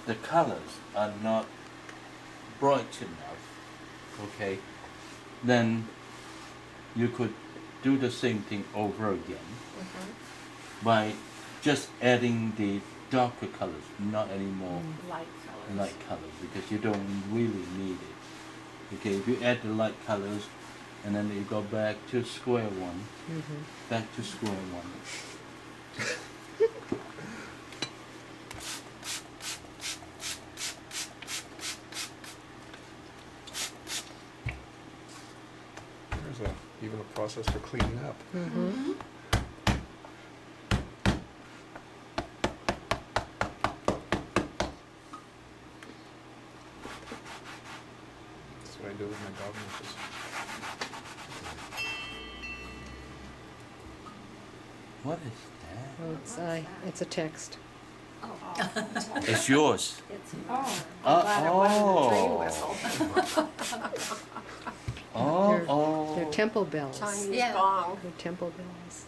the colors are not bright enough, okay, then you could do the same thing over again by just adding the darker colors, not anymore light colors, because you don't really need it. Okay, if you add the light colors and then you go back to square one, back to square one. There's even a process for cleaning up. That's what I do with my dog leashes. What is that? Oh, it's a text. It's yours. They're temple bells. Chinese Yeah. gong. They're temple bells.